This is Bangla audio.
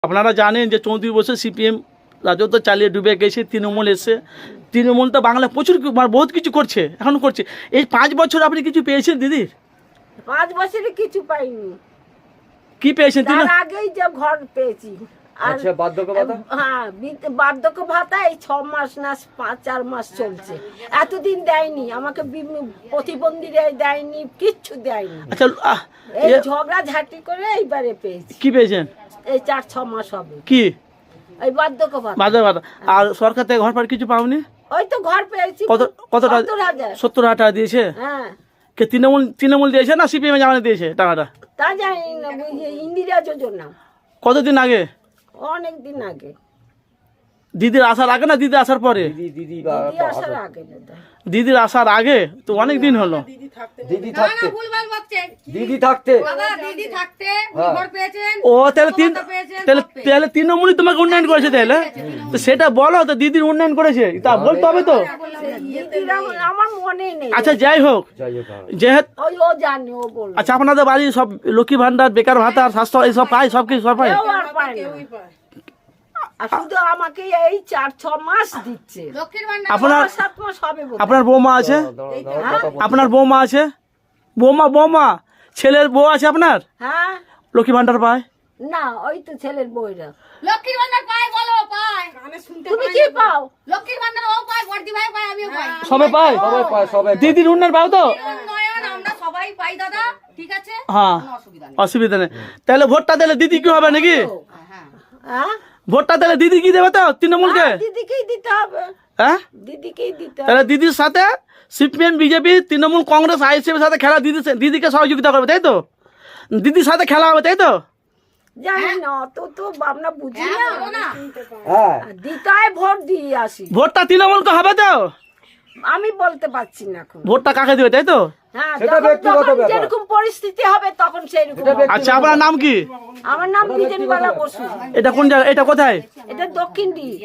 আপনারা জানেন যে 34 বছর সিপিএম রাজত্ব চালিয়ে ডুবে গেছে, তৃণমূল এসে তৃণমূল তো বাংলা প্রচুর বহুত কিছু করছে, এখন করছে। এই 5 বছর আপনি কিছু পেয়েছেন দিদি? 5 বছরে কিছু পাইনি। কি পেয়েছেন? তার আগেই যে ঘর পেয়েছি। আচ্ছা, বার্ধক্য ভাতা? হ্যাঁ, বার্ধক্য ভাতা এই 6 মাস না 4 মাস চলছে। এতদিন দেয়নি আমাকে, প্রতিবন্ধী দেয়নি, কিচ্ছু দেয়নি। আচ্ছা, এই ঝগড়া ঝাঁটি করে এইবারে পেয়েছি। কি পেয়েছেন? এই 4-6 মাস হবে। কি? এই বার্ধক্য ভাতা। বাধা। আর সরকার থেকে ঘর কিছু পাওনি? ওই তো ঘর পেয়েছি। কতটা? 70,000 টাকা দিয়েছে। হ্যাঁ। কে তৃণমূল দিয়েছে না সিপিএম জামানে দিয়েছে টাকাটা? তা জানি না, ইন্দিরা যোজনা। কতদিন আগে? অনেক দিন আগে। দিদির আসার আগে না দিদি আসার পরে? দিদি আসার আগে বোধহয়। দিদির আসার আগে তো অনেক দিন হলো। দিদি থাকতে ও তাহলে তৃণমূলই তোমাকে উন্নয়ন করেছে তাহলে? তো সেটা বলো তো, দিদির উন্নয়ন করেছে তা বলতে হবে তো। আমার মনে নেই। আচ্ছা, যাই হোক, যেহেতু ও জানি, ও বলবে। আচ্ছা, আপনাদের বাড়ি সব লক্ষ্মী ভান্ডার, বেকার ভাতা, স্বাস্থ্য এইসব পায়? সব কিছু সব পায়? কেউ আর পায় না। আর শুধু আমাকে এই 4-6 মাস দিচ্ছে। আপনার 7 মাস হবে বোধহয়। আপনার বৌমা আছে? আপনার বৌমা আছে? বৌমা ছেলের বউ আছে আপনার? হ্যাঁ। লক্ষ্মী ভান্ডার পায় না, ওই তো ছেলের বউরা। লক্ষ্মীর ভান্ডার পায়, বলো পায়। তুমি কি পাও? লক্ষ্মীর ভান্ডার ও পায়, বর্দি ভাই পায়, আমিও পাই। সবে পায়? সবাই দিদির উন্নয়ন পাও তো? উন্নয়ন আমরা সবাই পাই দাদা, ঠিক আছে? হ্যাঁ, কোনো অসুবিধা নেই। অসুবিধা নেই। তাহলে ভোটটা দিলে দিদি কি হবে নাকি? হ্যাঁ। হ্যাঁ, ভোটটা দিলে দিদি কি দেবে তো তৃণমূলকে? দিদিকেই দিতে হবে। হ্যাঁ, দিদিকেই দিতে হবে। তাহলে দিদির সাথে সিপিএম, বিজেপি, তৃণমূল, কংগ্রেস, আইএসএফের সাথে খেলা, দিদিকে সহযোগিতা করবে, তাই তো? দিদির সাথে খেলা হবে, তাই তো? জানি না, অত তো আমরা বুঝি না। বলো না। হ্যাঁ, দিতে হয়, ভোট দিয়ে আসি। ভোটটা তৃণমূলকে হবে তো? আমি বলতে পারছি না এখন। ভোটটা কাকে দিবে, তাই তো? হ্যাঁ, সেটা ব্যক্তিগত যখন ব্যাপার। যেরকম পরিস্থিতি হবে তখন সেরকম সেটা হবে। আচ্ছা, আপনার নাম কি? আমার নাম বিজেপিওয়ালা বসু। এটা কোন জায়গা? এটা কোথায়? এটা দক্ষিণ দিক।